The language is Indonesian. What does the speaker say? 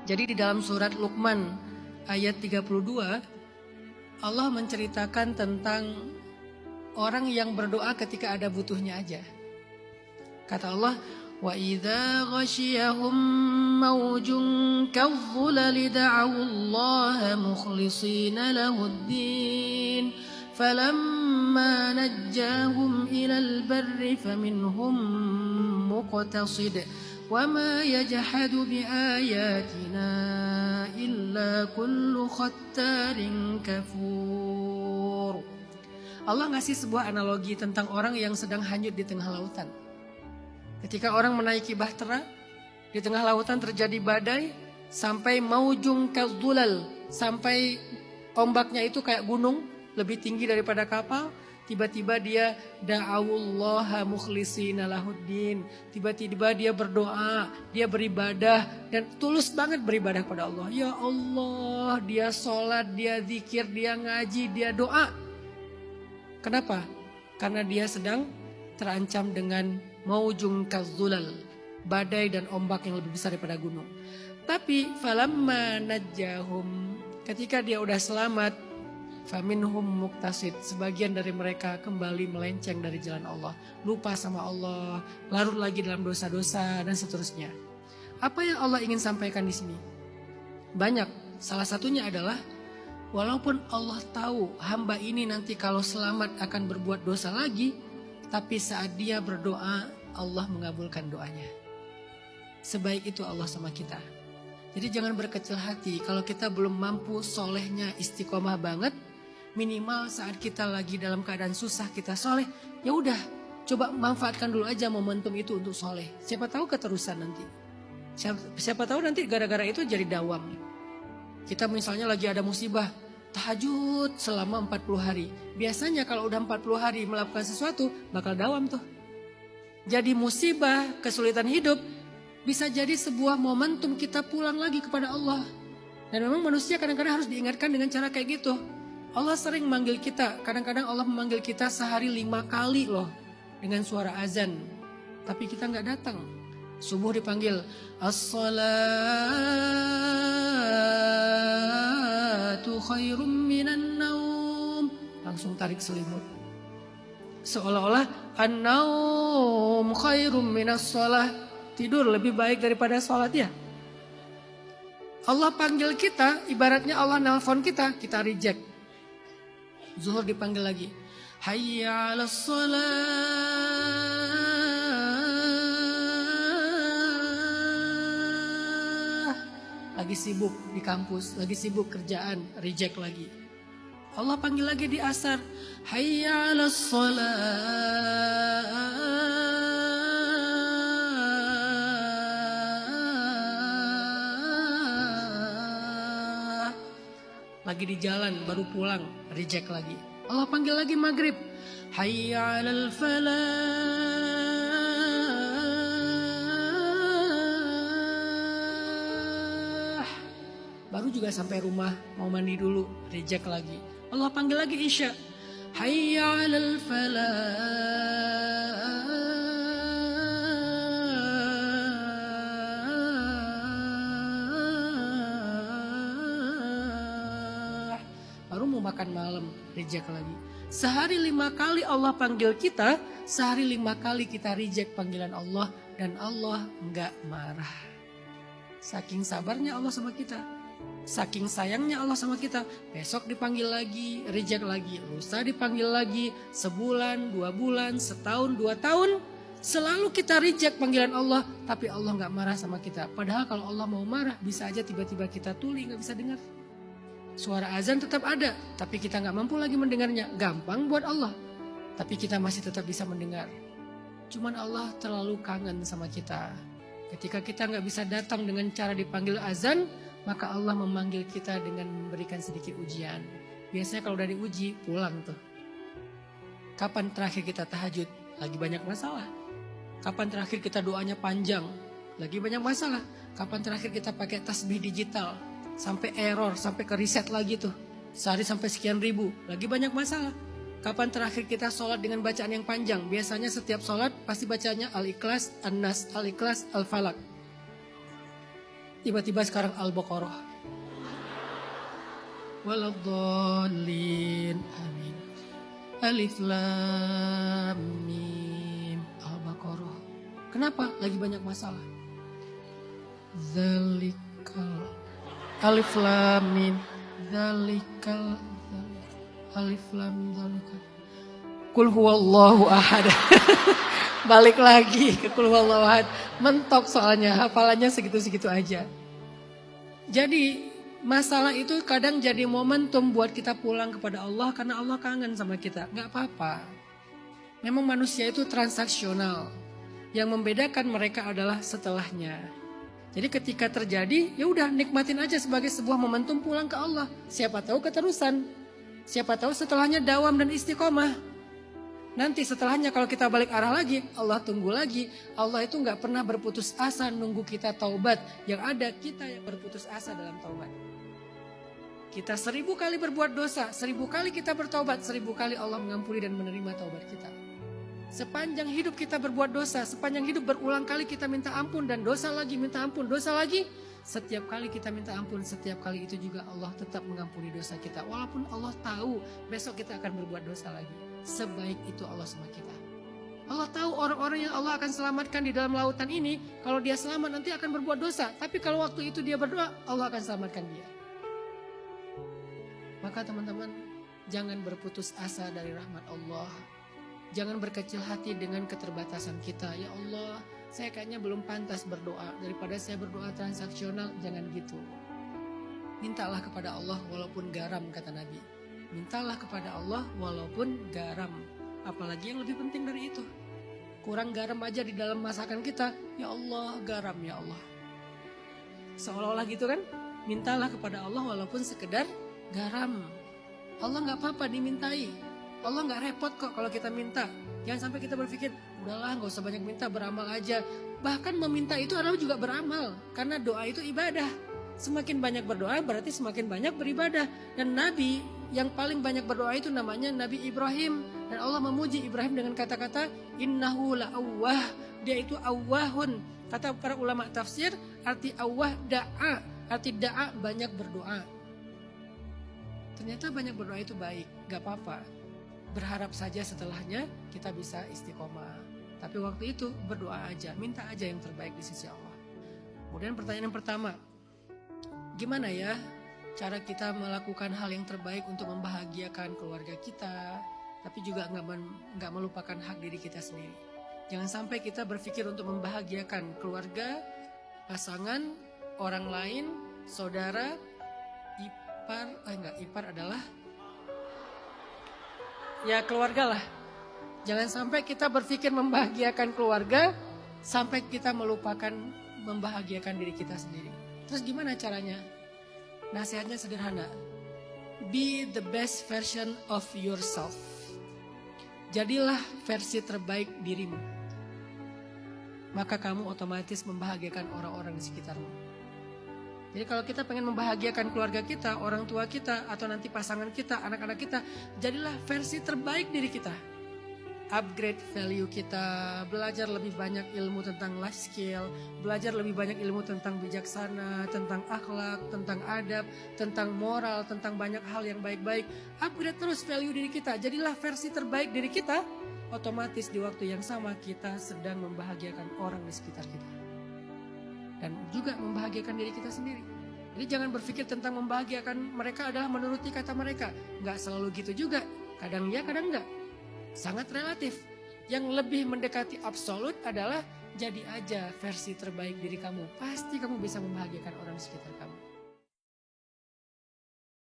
Jadi di dalam surat Luqman ayat 32, Allah menceritakan tentang orang yang berdoa ketika ada butuhnya aja. Kata Allah, wa idza ghashiyahum mawjun kadh-dhulali da'u Allah mukhlishina lahud-din falamma najjahum ilal barri faminhum muqtasid wa ma yajhadu biayatina illa kullu khattarin kafur. Allah ngasih sebuah analogi tentang orang yang sedang hanyut di tengah lautan. Ketika orang menaiki bahtera, di tengah lautan terjadi badai, sampai maujung kadhulal, sampai ombaknya itu kayak gunung, lebih tinggi daripada kapal. Tiba-tiba dia da'awullaha mukhlishina lahuddin. Tiba-tiba dia berdoa, dia beribadah, dan tulus banget beribadah kepada Allah. Ya Allah, dia sholat, dia zikir, dia ngaji, dia doa. Kenapa? Karena dia sedang terancam dengan maujung kadhulal, badai dan ombak yang lebih besar daripada gunung. Tapi falamma najjahum, ketika dia udah selamat, faminhum muqtasid, sebagian dari mereka kembali melenceng dari jalan Allah, lupa sama Allah, larut lagi dalam dosa-dosa dan seterusnya. Apa yang Allah ingin sampaikan di sini? Banyak. Salah satunya adalah walaupun Allah tahu hamba ini nanti kalau selamat akan berbuat dosa lagi, tapi saat dia berdoa, Allah mengabulkan doanya. Sebaik itu Allah sama kita. Jadi jangan berkecil hati kalau kita belum mampu solehnya istiqomah banget. Minimal saat kita lagi dalam keadaan susah kita soleh, ya udah coba manfaatkan dulu aja momentum itu untuk soleh. Siapa tahu keterusan nanti. Siapa tahu nanti gara-gara itu jadi dawam. Kita misalnya lagi ada musibah, tahajud selama 40 hari. Biasanya kalau udah 40 hari melakukan sesuatu, bakal dawam tuh. Jadi musibah, kesulitan hidup, bisa jadi sebuah momentum kita pulang lagi kepada Allah. Dan memang manusia kadang-kadang harus diingatkan dengan cara kayak gitu. Allah sering memanggil kita, kadang-kadang Allah memanggil kita sehari 5 kali loh. Dengan suara azan. Tapi kita gak datang. Subuh dipanggil, as-salatu khairum minan naum. Langsung tarik selimut. Seolah-olah an-naum khairum minas shalah. Tidur lebih baik daripada sholat ya. Allah panggil kita, ibaratnya Allah nelpon kita, kita reject. Zuhur dipanggil lagi. Hayya 'alas shalah. Lagi sibuk di kampus, lagi sibuk kerjaan, reject lagi. Allah panggil lagi di asar. Hayya 'alas shalah. Lagi di jalan, baru pulang, reject lagi. Allah panggil lagi maghrib. Hayya 'alal falah. Baru juga sampai rumah, mau mandi dulu, reject lagi. Allah panggil lagi isya. Hayya 'alal falah. Makan malam, reject lagi. Sehari 5 kali Allah panggil kita, sehari 5 kali kita reject panggilan Allah, dan Allah enggak marah. Saking sabarnya Allah sama kita, saking sayangnya Allah sama kita. Besok dipanggil lagi, reject lagi. Lusa dipanggil lagi, sebulan, 2 bulan, setahun, 2 tahun. Selalu kita reject panggilan Allah, tapi Allah enggak marah sama kita. Padahal kalau Allah mau marah, bisa aja tiba-tiba kita tuli, enggak bisa dengar. Suara azan tetap ada, tapi kita gak mampu lagi mendengarnya. Gampang buat Allah, tapi kita masih tetap bisa mendengar. Cuman Allah terlalu kangen sama kita. Ketika kita gak bisa datang dengan cara dipanggil azan, maka Allah memanggil kita dengan memberikan sedikit ujian. Biasanya kalau udah diuji, pulang tuh. Kapan terakhir kita tahajud? Lagi banyak masalah. Kapan terakhir kita doanya panjang? Lagi banyak masalah. Kapan terakhir kita pakai tasbih digital? Sampai error, sampai ke reset lagi tuh. Sehari sampai sekian ribu, lagi banyak masalah. Kapan terakhir kita sholat dengan bacaan yang panjang? Biasanya setiap sholat pasti bacanya Al-Ikhlas, An-Nas, Al-Ikhlas, Al-Falak. Tiba-tiba sekarang Al-Baqarah. Waladhdallin. Amin. Alif Lam Mim. Al-Baqarah. Kenapa? Lagi banyak masalah. Zalikal. Alif Lam Mim. Zalikal. Alif Lam Mim. Zalikal. Qul huwallahu ahad. Balik lagi ke Qul huwallahu ahad. Mentok soalnya, hafalannya segitu-segitu aja. Jadi masalah itu kadang jadi momentum buat kita pulang kepada Allah karena Allah kangen sama kita. Gak apa-apa. Memang manusia itu transaksional. Yang membedakan mereka adalah setelahnya. Jadi ketika terjadi, ya udah nikmatin aja sebagai sebuah momentum pulang ke Allah. Siapa tahu keterusan. Siapa tahu setelahnya dawam dan istiqomah. Nanti setelahnya kalau kita balik arah lagi, Allah tunggu lagi. Allah itu gak pernah berputus asa nunggu kita taubat. Yang ada kita yang berputus asa dalam taubat. Kita 1000 kali berbuat dosa, 1000 kali kita bertaubat, 1000 kali Allah mengampuni dan menerima taubat kita. Sepanjang hidup kita berbuat dosa, sepanjang hidup berulang kali kita minta ampun dan dosa lagi, minta ampun, dosa lagi. Setiap kali kita minta ampun, setiap kali itu juga Allah tetap mengampuni dosa kita. Walaupun Allah tahu besok kita akan berbuat dosa lagi. Sebaik itu Allah sama kita. Allah tahu orang-orang yang Allah akan selamatkan di dalam lautan ini, kalau dia selamat nanti akan berbuat dosa. Tapi kalau waktu itu dia berdoa, Allah akan selamatkan dia. Maka teman-teman, jangan berputus asa dari rahmat Allah. Jangan berkecil hati dengan keterbatasan kita. Ya Allah, saya kayaknya belum pantas berdoa. Daripada saya berdoa transaksional, jangan gitu. Mintalah kepada Allah walaupun garam, kata Nabi. Mintalah kepada Allah walaupun garam. Apalagi yang lebih penting dari itu. Kurang garam aja di dalam masakan kita. Ya Allah, garam ya Allah. Seolah-olah gitu kan. Mintalah kepada Allah walaupun sekedar garam. Allah gak apa-apa dimintai. Allah gak repot kok kalau kita minta. Jangan sampai kita berpikir, udahlah gak usah banyak minta, beramal aja. Bahkan meminta itu adalah juga beramal. Karena doa itu ibadah. Semakin banyak berdoa berarti semakin banyak beribadah. Dan Nabi yang paling banyak berdoa itu namanya Nabi Ibrahim. Dan Allah memuji Ibrahim dengan kata-kata innahu la'awwah. Dia itu awwahun. Kata para ulama tafsir, arti awwah da'a. Arti da'a banyak berdoa. Ternyata banyak berdoa itu baik, gak apa-apa. Berharap saja setelahnya kita bisa istiqomah. Tapi waktu itu berdoa aja, minta aja yang terbaik di sisi Allah. Kemudian pertanyaan yang pertama, gimana ya cara kita melakukan hal yang terbaik untuk membahagiakan keluarga kita, tapi juga gak melupakan hak diri kita sendiri. Jangan sampai kita berpikir untuk membahagiakan keluarga, pasangan, orang lain, saudara, ipar adalah ya keluarga lah. Jangan sampai kita berpikir membahagiakan keluarga sampai kita melupakan membahagiakan diri kita sendiri. Terus gimana caranya? Nasihatnya sederhana. Be the best version of yourself. Jadilah versi terbaik dirimu. Maka kamu otomatis membahagiakan orang-orang di sekitarmu. Jadi kalau kita pengen membahagiakan keluarga kita, orang tua kita, atau nanti pasangan kita, anak-anak kita, jadilah versi terbaik diri kita. Upgrade value kita, belajar lebih banyak ilmu tentang life skill, belajar lebih banyak ilmu tentang bijaksana, tentang akhlak, tentang adab, tentang moral, tentang banyak hal yang baik-baik. Upgrade terus value diri kita, jadilah versi terbaik diri kita. Otomatis di waktu yang sama kita sedang membahagiakan orang di sekitar kita. Dan juga membahagiakan diri kita sendiri. Jadi jangan berpikir tentang membahagiakan mereka adalah menuruti kata mereka. Nggak selalu gitu juga. Kadang ya, kadang enggak. Sangat relatif. Yang lebih mendekati absolut adalah jadi aja versi terbaik diri kamu. Pasti kamu bisa membahagiakan orang di sekitar kamu.